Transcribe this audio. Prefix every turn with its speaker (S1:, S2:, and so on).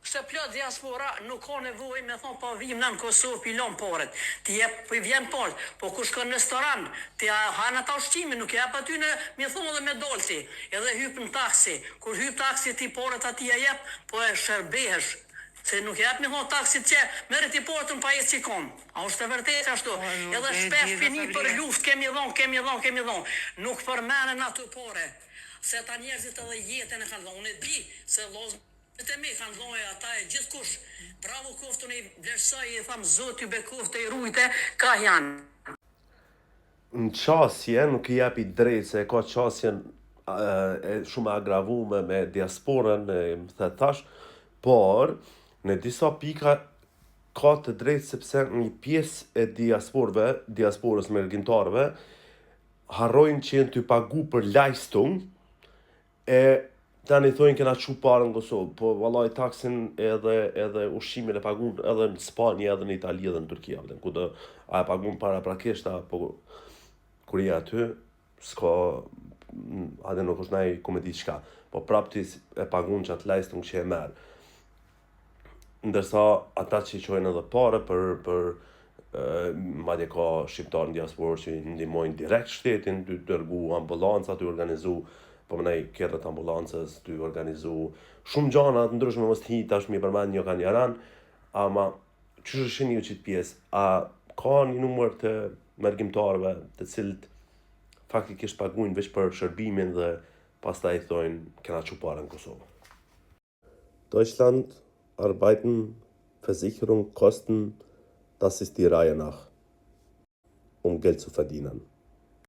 S1: Se plot diaspora nuk ka nevojë me thonë po vim në Kosovë pilon poret. Ti jep po vjen poret, po kur shkon në restoran, ti han ata ushqimin, nuk jep aty në më thonë edhe me dolti. Edhe hyp në taksi. Kur hyp taksi ti poret aty ja jep, po e shërbehesh. Se nuk jep me thonë taksit që merret ti portën pa eci kom. A është e vërtetë ashtu? Edhe shpesh fini për luftë kemi dhon. Nuk përmenden aty pore. Se ata njerëzit edhe jetën e kanë dhënë. Unë e di se lloz të mi kanë dhënë ata e gjithkush. Bravo koftën i vlerësoj i tham Zoti ju bekoftë i rujte ka janë.
S2: Në qasje nuk i japi drejt se ka qasjen shumë agravume me diasporën, më the tash, por në disa pika ka të drejt sepse një pjesë e diasporës mergjimtarëve, harrojnë që jenë të pagu për lajstung, e tani thojnë kena çu parë në Kosovë, po vallai taksin edhe ushqimin e pagun edhe në Spanjë, edhe në Itali, edhe në Turqi, kudo a e pagun para prakisht, po kur je aty, s'ka, atë nuk është naj komedi çka, po prapti e pagun që atë lajstung që e merr. Ndërsa ata që qojnë edhe pare për madje ka shqiptarë në diasporë që ndihmojnë direkt shtetin, të dërgu ambulanca, të organizu, po mënej kërët ambulancës, të organizu shumë gjana të ndryshme mos të hi tash mi përmend një kanë jaran, ama çu është një qitë pjesë, a ka një numër të mergjimtarëve të cilët faktikisht paguajnë veç për shërbimin dhe pastaj thojnë kena çu parë në Kosovë. Deutschland arbeiten Versicherungskosten, das ist die Reihe nach, Geld zu verdienen.